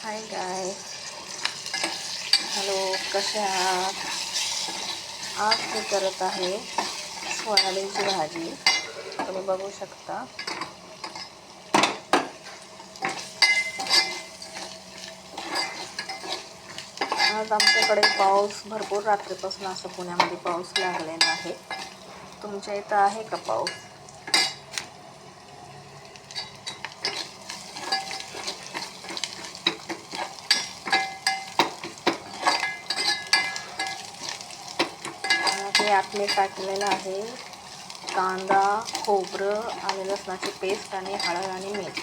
हाय गाय, hello, कसे आहात? आज मी करत आहे सोयाबीनची भाजी. तुम्ही बघू शकता. आज आमच्याकडे पाऊस भरपूर रात्रीपासून असं पुण्यामध्ये पाऊस लागलेला आहे. तुमच्या इथं आहे का पाऊस? यात मी टाकलेलं आहे कांदा, खोबरं, आले लसणाची पेस्ट आणि हळद आणि मीठ.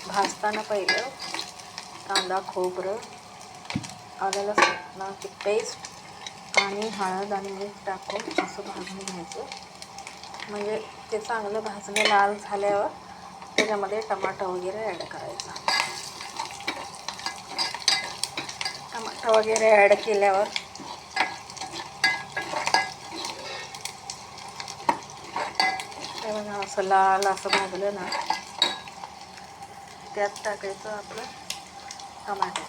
भाजताना पहिलं कांदा, खोबरं, आले लसणाची पेस्ट आणि हळद आणि मीठ टाकून असं भाजून घ्यायचं. म्हणजे ते चांगलं भाजलं लाल झाल्यावर त्याच्यामध्ये टमाटर वगैरे ॲड करायचा. टमाटर वगैरे ॲड केल्यावर बघा असं लाल असं भाजलं ना, त्यात टाकायचं आपलं टमाटर.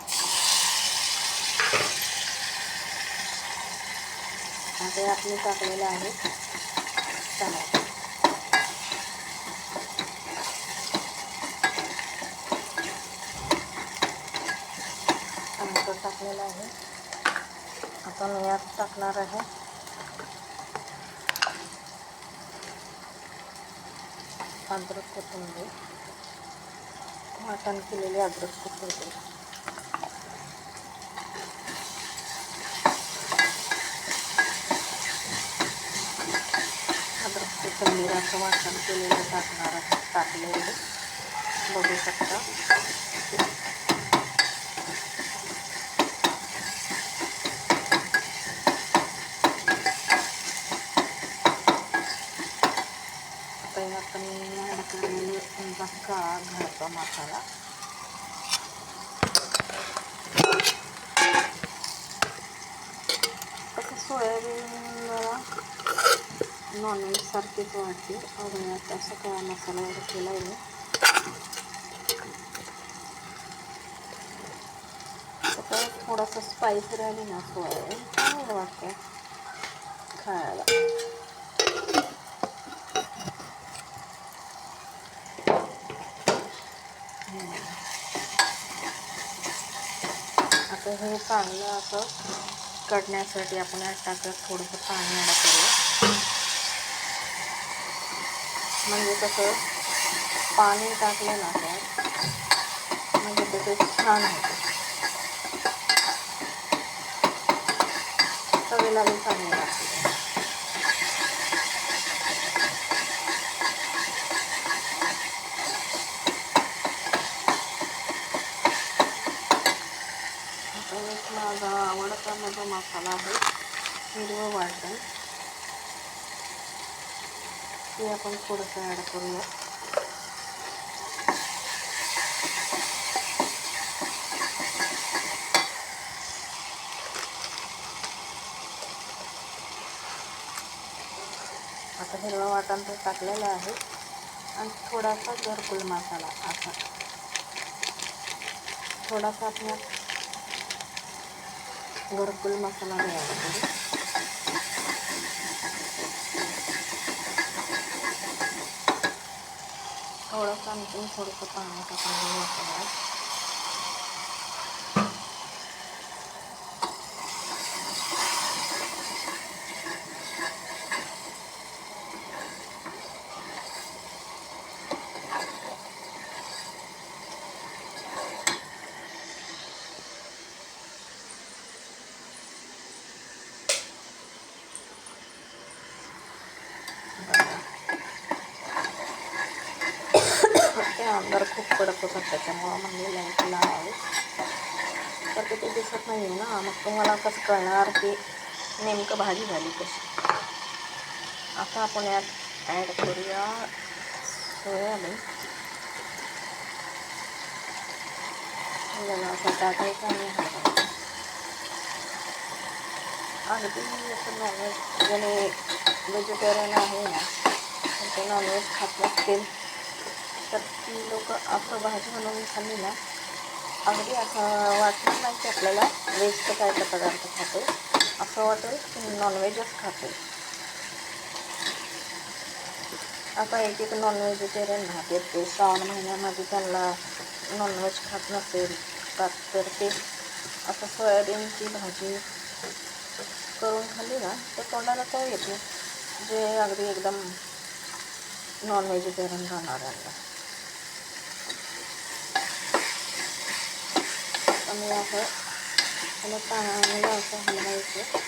आता यात मी टाकलेलं आहे टमाटर. टमाटर टाकलेलं आहे. आता मी यात टाकणार आहे अद्रक, कोथिंबीर, वाटण केलेली अद्रक, कोथिंबीर. अद्रक, कोथिंबीर असं वाटण केलेलं टाकलेलं बघू शकता. आता यात मी ॲड केलेलं तुमचा घरचा मसाला. तसं सोयाबीन मला नॉनव्हेज सारखीच वाटते. अजून आता सगळा मसाला ॲड केला आहे मी. तर थोडंसं स्पायसी राहिली ना सोयाबीन चांगलं वाटतं खायला. आता हे चांगलं असं कढण्यासाठी आपण यात टाकत थोडंसं पाणी ॲड करूया. म्हणजे कसं पाणी टाकलं ना त्यात म्हणजे त्याचं छान होतं, चवीला बी चांगलं लागतं. एक माझा आवडता माझा मसाला आहे हिरवं वाटण. ते आपण थोडंसं ॲड करूया. आता हिरवं वाटण तर टाकलेलं आहे आणि थोडासा घरकुल मसाला असा थोडासा आपल्या घरकुल मसाला ॲड करू. थोडंसं आणखी थोडंसं पाणी टाकून घेऊ. ते अंधार खूप पडत होता त्याच्यामुळं म्हणजे लाईट लावावी. तर ते दिसत नाही आहे ना, मग तुम्हाला कसं कळणार की नेमकं भाजी झाली कशी. आता आपण यात ॲड करूया सोयाबीन. असं टाकायचं आणि हलवायचं. अगदी असं नॉनव्हेज ज्याने व्हेजिटेरियन आहे ना, ते नॉनव्हेज खात नसतील तर ती लोक असं भाजी बनवून खाल्ली ना अगदी असं वाटणार नाही की आपल्याला व्हेजचं काय काय पदार्थ खातो, असं वाटेल की नॉनव्हेजच खातो. आता एक एक नॉन व्हेजिटेरियन राहतात, ते श्रावण महिन्यामध्ये त्यांना नॉनव्हेज खात नसेल तर ते असं सोयाबीनची भाजी करून खाल्ली ना तर तोंडाला चव येते, जे अगदी एकदम नॉन व्हेजिटेरियन राहणाऱ्यांना. मी असं त्याला चांगलं असं हलवायचं.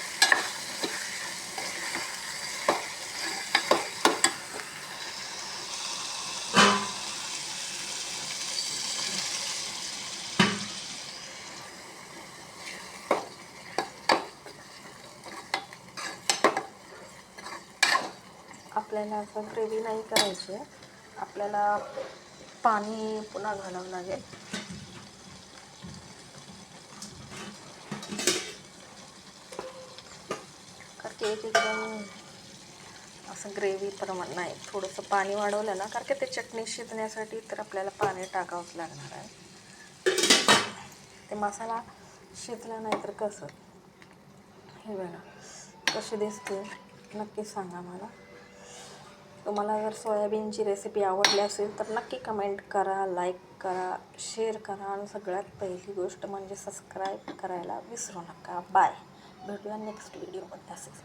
आपल्याला असं ग्रेव्ही नाही करायची आहे, आपल्याला पाणी पुन्हा घालावं लागेल. कारण की एकदम असं ग्रेव्ही प्रमाण नाही, थोडंसं पाणी वाढवलं ना, कारण की ते चटणी शिजण्यासाठी तर आपल्याला पाणी टाकावंच लागणार आहे. ते मसाला शिजला नाही तर कसं. हे बघा कशी दिसते नक्की सांगा मला. तुम्हाला जर सोयाबीनची रेसिपी आवडली असेल तर नक्की कमेंट करा, लाईक करा, शेअर करा आणि सगळ्यात पहिली गोष्ट म्हणजे सबस्क्राईब करायला विसरू नका. बाय. भेटूया नेक्स्ट व्हिडिओमध्ये. असेच